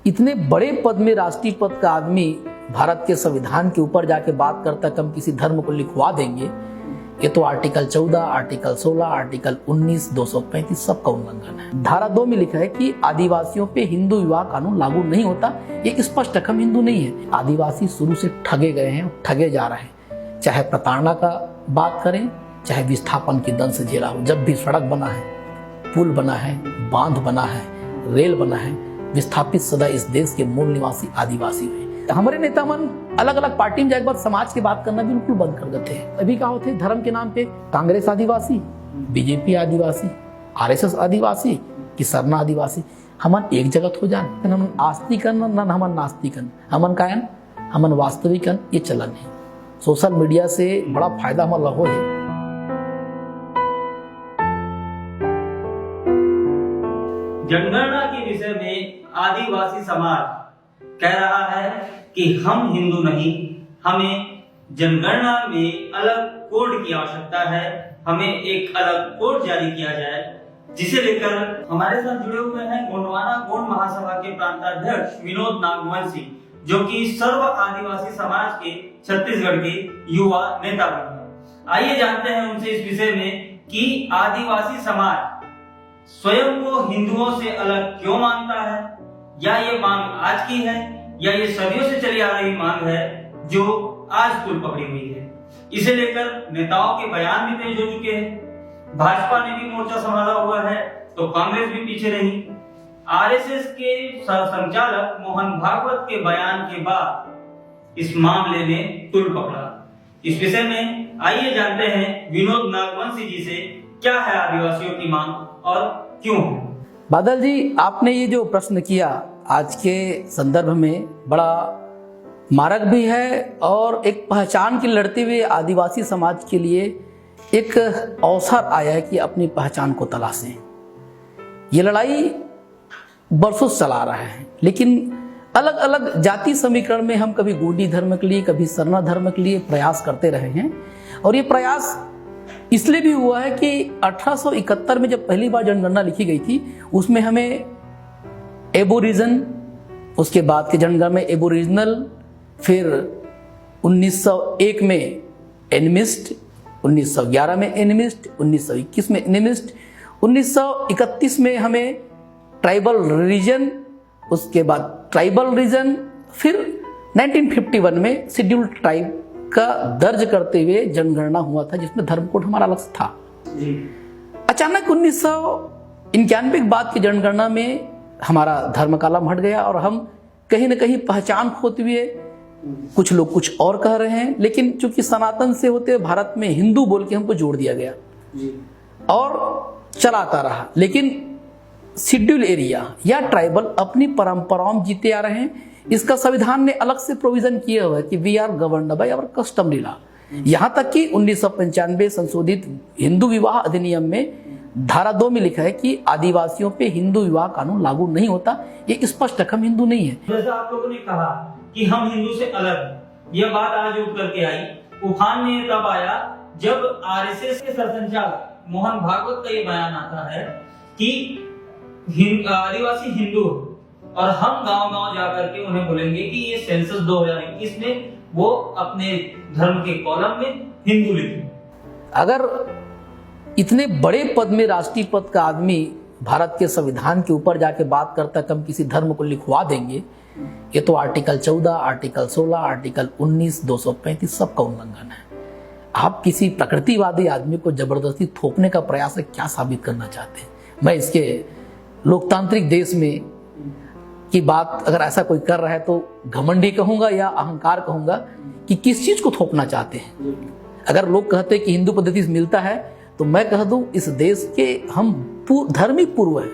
इतने बड़े पद में राष्ट्रीय पद का आदमी भारत के संविधान के ऊपर जाके बात करता है कि हम किसी धर्म को लिखवा देंगे, ये तो आर्टिकल 14, आर्टिकल 16, आर्टिकल 19, 235 सबका उल्लंघन है। धारा 2 में लिखा है कि आदिवासियों पे हिंदू विवाह कानून लागू नहीं होता। ये स्पष्ट है, हम हिंदू नहीं है। आदिवासी शुरू से ठगे गए हैं, ठगे जा रहे हैं। चाहे प्रताड़ना का बात करें, चाहे विस्थापन की दंश झेला हो। जब भी सड़क बना है, पुल बना है, बांध बना है, रेल बना है, विस्थापित सदा इस देश के मूल निवासी आदिवासी हुए। हमारे नेता मन अलग अलग पार्टी में जाकर समाज की बात करना बिल्कुल बंद कर देते हैं। अभी क्या होते धर्म के नाम पे कांग्रेस आदिवासी, बीजेपी आदिवासी, आरएसएस आदिवासी कि सरना आदिवासी। हमन एक जगत हो जान, हमन आस्तिकन न हमन नास्तिकन, हमन कायन हमन वास्तविकन। ये चलन है। सोशल मीडिया से बड़ा फायदा हमारा लहो है। जनगणना के विषय में आदिवासी समाज कह रहा है कि हम हिंदू नहीं, हमें जनगणना में अलग कोड की आवश्यकता है, हमें एक अलग कोड जारी किया जाए, जिसे लेकर हमारे साथ जुड़े हुए हैं गोंडवाना गोंड महासभा के प्रांताध्यक्ष विनोद नागवंशी, जो कि सर्व आदिवासी समाज के छत्तीसगढ़ के युवा नेता बने। आइए जानते हैं उनसे इस विषय में कि आदिवासी समाज स्वयं को हिंदुओं से अलग क्यों मानता है, या ये मांग आज की है या ये सदियों से चली आ रही मांग है जो आज तूल पकड़ी हुई है। इसे लेकर नेताओं के बयान भी तेज हो चुके हैं। भाजपा ने भी मोर्चा संभाला हुआ है तो कांग्रेस भी पीछे नहीं। आरएसएस के संचालक मोहन भागवत के बयान के बाद इस मामले ने तूल पकड़ा। इस विषय में आइए जानते हैं विनोद नागवंशी जी से क्या है आदिवासियों की मांग और क्यों। बादल जी, आपने ये जो प्रश्न किया आज के संदर्भ में बड़ा मारक भी है और एक पहचान की लड़ते हुए आदिवासी समाज के लिए एक अवसर आया है कि अपनी पहचान को तलाशें। ये लड़ाई बरसों चला रहा है, लेकिन अलग अलग जाति समीकरण में हम कभी गोंडी धर्म के लिए, कभी सरना धर्म के लिए प्रयास करते रहे हैं। और ये प्रयास इसलिए भी हुआ है कि 1871 में जब पहली बार जनगणना लिखी गई थी, उसमें हमें एबोरिजन, उसके बाद के जनगणना में एबोरिजिनल, फिर 1901 में एनिमिस्ट, 1911 में एनिमिस्ट, 1921 में एनिमिस्ट, 1931 में हमें ट्राइबल रीजन, उसके बाद ट्राइबल रीजन, फिर 1951 में शेड्यूल्ड ट्राइब का दर्ज करते हुए जनगणना हुआ था, जिसमें धर्म कोड हमारा अलग था। अचानक 1991 के बाद की जनगणना में हमारा धर्म कालम हट गया और हम कहीं ना कहीं पहचान खोते हुए, कुछ लोग कुछ और कह रहे हैं, लेकिन चूंकि सनातन से होते भारत में हिंदू बोल के हमको जोड़ दिया गया और चलाता रहा। लेकिन शेड्यूल एरिया या ट्राइबल अपनी परंपराओं जीते आ रहे हैं। इसका संविधान ने अलग से प्रोविजन किया हुआ है कि we are governed by our customary law. यहां तक कि 1995 संशोधित हिंदू विवाह अधिनियम में धारा 2 में लिखा है कि आदिवासियों पे हिंदू विवाह कानून लागू नहीं होता। ये स्पष्ट है, हम हिंदू नहीं है। जैसा आप लोगों ने कहा कि हम हिंदू से अलग, यह बात आज उठ करके आई। उफान में तब आया जब आरएसएस के सरसंचालक मोहन भागवत का ये बयान आता है कि आदिवासी हिंदू और हम गांव-गांव जाकर के उन्हें बोलेंगे कि ये सेंसस 2021 में वो अपने धर्म के कॉलम में हिंदू लिखें। अगर इतने बड़े पद में राष्ट्रीय पद का आदमी भारत के संविधान के ऊपर जाके बात करता है कि हम किसी धर्म को लिखवा देंगे, ये तो आर्टिकल 14, आर्टिकल 16, आर्टिकल 19, 235 सबका उल्लंघन है। आप किसी प्रकृतिवादी आदमी को जबरदस्ती थोपने का प्रयास क्या साबित करना चाहते हैं? मैं इसके लोकतांत्रिक देश में की बात अगर ऐसा कोई कर रहा है तो घमंडी कहूंगा या अहंकार कहूंगा कि किस चीज को थोपना चाहते हैं। अगर लोग कहते हैं कि हिंदू पद्धति से मिलता है तो मैं कह दूं इस देश के हम धर्मी पूर्व हैं,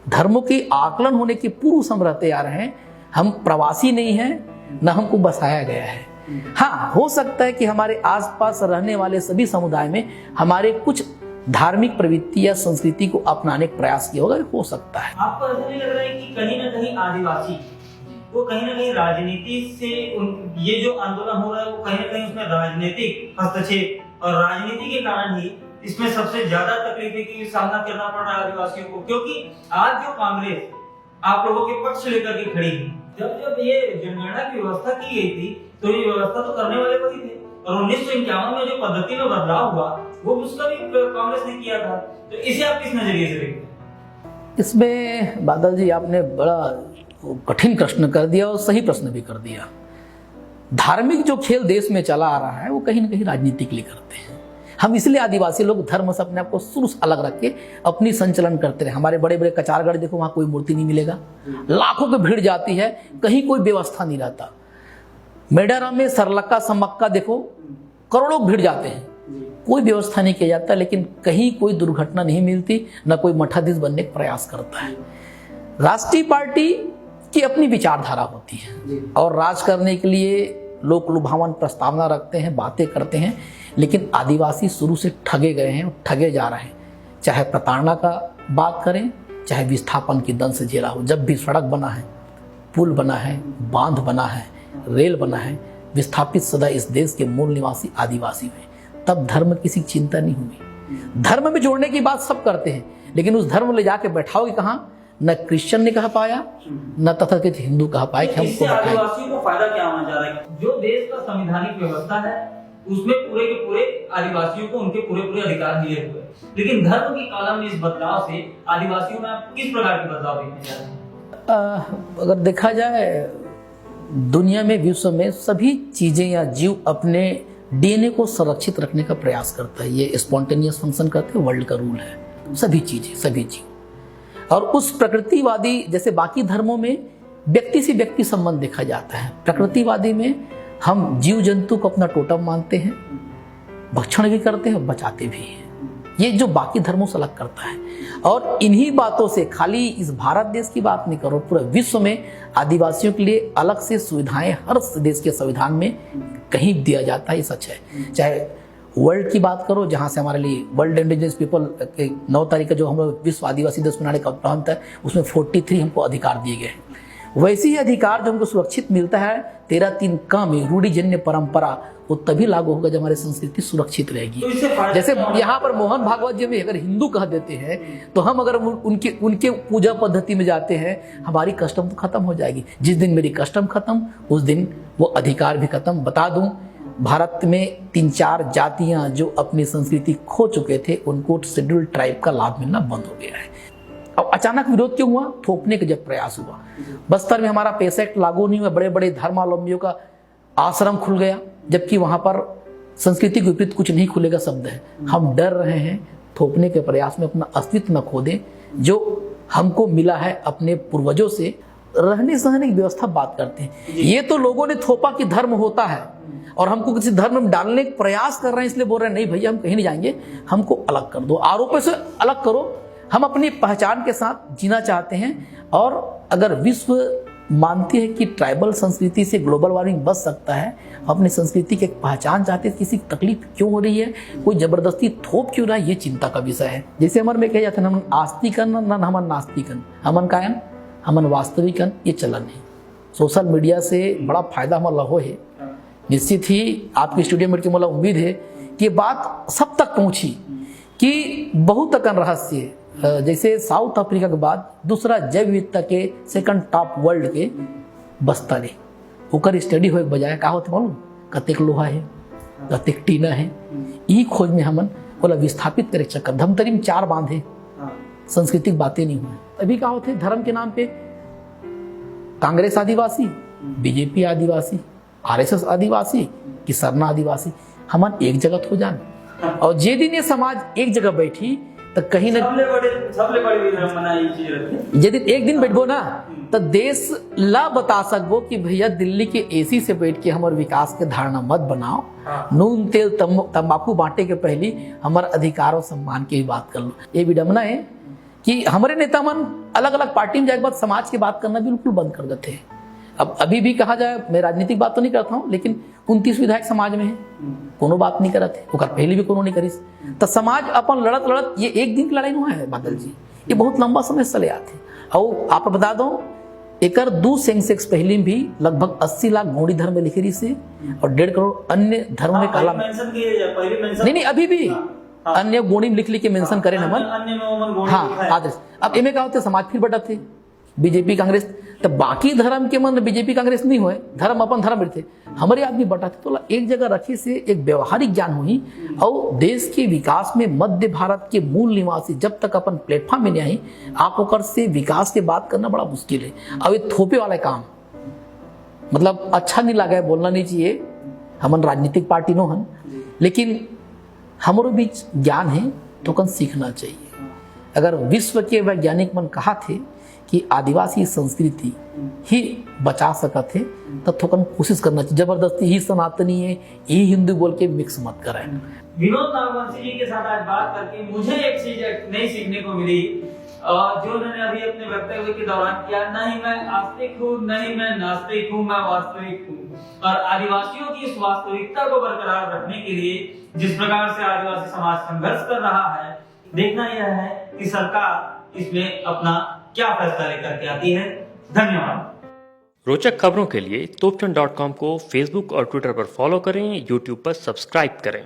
धर्मों की आकलन होने के पूर्व हम रहते आ रहे हैं। हम प्रवासी नहीं हैं, न हमको बसाया गया है। हाँ, हो सकता है कि हमारे आसपास रहने वाले सभी समुदाय में हमारे कुछ धार्मिक प्रवृत्ति या संस्कृति को अपनाने का प्रयास किया होगा, हो सकता है। आपको ऐसा नहीं लग रहा है कि कहीं ना कहीं आदिवासी वो कहीं ना कहीं राजनीति से ये जो आंदोलन हो रहा है वो कहीं ना कहीं उसमें राजनीतिक हस्तक्षेप और राजनीति के कारण ही इसमें सबसे ज्यादा तकलीफें की सामना करना पड़ रहा है आदिवासियों को? क्योंकि आज जो कांग्रेस आप लोगों के पक्ष लेकर के खड़ी है। जब जब ये जनगणना की व्यवस्था की गई थी तो ये व्यवस्था तो करने वाले वही थे, और 1951 में जो पद्धति में बदलाव हुआ वो उसका भी कांग्रेस ने किया था। तो इसे आप किस नजरिए से देखते हैं? इसमें बादल जी आपने बड़ा कठिन प्रश्न कर दिया और सही प्रश्न भी कर दिया। धार्मिक जो खेल देश में चला आ रहा है वो कहीं ना कहीं राजनीति के लिए करते हैं। हम इसलिए आदिवासी लोग धर्म से अपने आप को शुरू से अलग रख के अपनी संचलन करते रहे। हमारे बड़े बड़े कचारगढ़ देखो, वहां कोई मूर्ति नहीं मिलेगा, लाखों की भीड़ जाती है, कहीं कोई व्यवस्था नहीं रहता। मेडाराम में सरलक्का समक्का देखो, करोड़ों भीड़ जाते हैं, कोई व्यवस्था नहीं किया जाता, लेकिन कहीं कोई दुर्घटना नहीं मिलती, न कोई मठाधीश बनने का प्रयास करता है। राष्ट्रीय पार्टी की अपनी विचारधारा होती है और राज करने के लिए लोक लुभावन प्रस्तावना रखते हैं, बातें करते हैं, लेकिन आदिवासी शुरू से ठगे गए हैं, ठगे जा रहे हैं। चाहे प्रताड़ना का बात करें, चाहे विस्थापन की दंश झेला हो, जब भी सड़क बना है, पुल बना है, बांध बना है, रेल बना है, विस्थापित सदा इस देश के मूल निवासी आदिवासी हुए। तब धर्म किसी चिंता नहीं हुई। धर्म में जोड़ने की बात सब करते हैं, लेकिन उस धर्म ले जाके बैठाओगे कहाँ? न क्रिश्चियन ने कहा पाया, न तथाकथित हिंदू कहा पाया कि हमको आदिवासियों को फायदा क्या होना चाह रहा है? जो देश का संवैधानिक व्यवस्था है उसमें पूरे के पूरे आदिवासियों को उनके पूरे पूरे अधिकार दिए हुए, लेकिन धर्म की कॉलम में इस बदलाव से आदिवासियों में आप किस प्रकार के बदलाव देखने जा रहे हैं? अगर देखा जाए दुनिया में, विश्व में सभी चीजें या जीव अपने डीएनए को संरक्षित रखने का प्रयास करता है। ये स्पॉन्टेनियस फंक्शन करते हैं, वर्ल्ड का रूल है। सभी चीजें, सभी जीव। और उस प्रकृतिवादी, जैसे बाकी धर्मों में व्यक्ति से व्यक्ति संबंध देखा जाता है, प्रकृतिवादी में हम जीव जंतु को अपना टोटम मानते हैं, भक्षण भी करते हैं, बचाते भी हैं। ये जो बाकी धर्मों से अलग करता है। और इन्हीं बातों से, खाली इस भारत देश की बात नहीं करो, पूरे विश्व में आदिवासियों के लिए अलग से सुविधाएं हर देश के संविधान में कहीं दिया जाता है, ये सच है। चाहे वर्ल्ड की बात करो, जहां से हमारे लिए वर्ल्ड इंडिजिनस पीपल के 9 तारीख का जो हम लोग विश्व आदिवासी दिवस मनाने का उपरांत है, उसमें 43 हमको अधिकार दिए गए हैं। वैसे ही अधिकार जो हमको सुरक्षित मिलता है 13(3) का में रूढ़िजन्य परंपरा, वो तभी लागू होगा जब हमारी संस्कृति सुरक्षित रहेगी। तो जैसे यहाँ पर मोहन भागवत जी में अगर हिंदू कह देते हैं, तो हम अगर उनके पूजा पद्धति में जाते हैं, हमारी कस्टम तो खत्म हो जाएगी। जिस दिन मेरी कस्टम खत्म, उस दिन वो अधिकार भी खत्म। बता दूं, भारत में 3-4 जातियां जो अपनी संस्कृति खो चुके थे, उनको शेड्यूल ट्राइब का लाभ मिलना बंद हो गया है। अब अचानक विरोध क्यों हुआ? थोपने का जब प्रयास हुआ। बस्तर में हमारा पेश एक्ट लागू नहीं हुआ, बड़े बड़े धर्मावलंबियों का आश्रम खुल गया, जबकि वहां पर संस्कृति के विपरीत कुछ नहीं खुलेगा शब्द है। हम डर रहे हैं थोपने के प्रयास में अपना अस्तित्व न खो दें, जो हमको मिला है अपने पूर्वजों से। रहने सहने की व्यवस्था बात करते हैं, ये तो लोगों ने थोपा कि धर्म होता है और हमको किसी धर्म में डालने का प्रयास कर रहे हैं, इसलिए बोल रहे हैं नहीं भैया हम कहीं नहीं जाएंगे, हमको अलग कर दो, आरोपों से अलग करो। हम अपनी पहचान के साथ जीना चाहते हैं। और अगर विश्व मानती है कि ट्राइबल संस्कृति से ग्लोबल वार्मिंग बच सकता है, हम अपनी संस्कृति की एक पहचान चाहते हैं, किसी की तकलीफ क्यों हो रही है, कोई जबरदस्ती थोप क्यों रहा है, ये चिंता का विषय है। जैसे हमारे में कहा जाता है, हमन आस्तिकन न हमन नास्तिकन, हमन कायन हमन वास्तविकन, ये चलन है। सोशल मीडिया से बड़ा फायदा हमारा हो है। निश्चित ही आपके स्टूडियो में मुझे उम्मीद है कि बात सब तक पहुंची कि बहुत तक रहस्य, जैसे साउथ अफ्रीका के बाद दूसरा जैव विविधता के सेकंड टॉप वर्ल्ड के बस्तर है, ओकर स्टडी हो बजाय का होते मालूम, कतेक लोहा है, कतेक टीना है। ई खोज में हमन बोला विस्थापित करे चक्कर, धमतरी में 4 बांध है, सांस्कृतिक बातें नहीं हुई। अभी का होते धर्म के नाम पे कांग्रेस आदिवासी, बीजेपी आदिवासी, आरएसएस आदिवासी कि सरना आदिवासी, हमन एक जगह हो जान। और जे दिन ये समाज एक जगह बैठी तो कहीं ना जे दिन एक दिन बैठबो ना, तो देश ला बता सकबो कि भैया दिल्ली के एसी से बैठ के हमारे विकास के धारणा मत बनाओ। नून तेल तंबाकू बांटे के पहली हमारे अधिकार और सम्मान की बात कर लो। ये विडम्बना है कि हमारे नेता मन अलग अलग पार्टी में जाए के बाद समाज की बात करना बिल्कुल बंद कर देते हैं। अब अभी भी कहा जाए, मैं राजनीतिक बात तो नहीं करता हूँ, लेकिन 29 विधायक समाज में है, कोनो बात नहीं करते, ओकर पहले भी कोनो नहीं करिस। तो समाज अपन लड़त ये एक दिन की लड़ाई नहीं है बादल जी, ये बहुत लंबा समय चले आते। और आप बता दो, एकर 2 सेंसेक्स पहले भी लगभग 80 लाख गौड़ी धर्म में लिखे रही से और 1.5 करोड़ अन्य धर्म में काला नहीं अभी भी अन्य गोणी में लिख के मेंशन करें नमन। हाँ आदेश। अब इमे का होते समाज फिर बढ़ते बीजेपी कांग्रेस तो बाकी धर्म के मन बीजेपी कांग्रेस नहीं हुए, धर्म अपन धर्म थे, हमारे आदमी बटाते तो एक जगह रखे से एक व्यवहारिक ज्ञान हुई। और देश के विकास में मध्य भारत के मूल निवासी जब तक अपन प्लेटफॉर्म में नहीं आई, आप ओकर से विकास के बात करना बड़ा मुश्किल है। अब ये थोपे वाला काम मतलब अच्छा नहीं लगा है, बोलना नहीं चाहिए, हमन राजनीतिक पार्टी नो हन, लेकिन हमारे बीच ज्ञान है तो कन सीखना चाहिए। अगर विश्व के वैज्ञानिक मन कहा थे कि आदिवासी संस्कृति ही बचा सकत है तो थोकन कोशिश करना चाहिए, जबरदस्ती ही सनातनी है ही हिंदू बोल के मिक्स मत करें। विनोद नागवंशी जी के साथ आज बात करके मुझे एक चीज नई सीखने को मिली, जो उन्होंने अभी अपने वक्तव्य के दौरान किया, नहीं मैं आस्तिक हूँ, नहीं मैं नास्तिक हूँ, मैं वास्तविक हूँ। और आदिवासियों की इस वास्तविकता को बरकरार रखने के लिए जिस प्रकार से आदिवासी समाज संघर्ष कर रहा है, देखना यह है कि सरकार इसमें अपना क्या फैसला लेकर के आती है। धन्यवाद। रोचक खबरों के लिए topchan.com को फेसबुक और ट्विटर पर फॉलो करें, यूट्यूब पर सब्सक्राइब करें।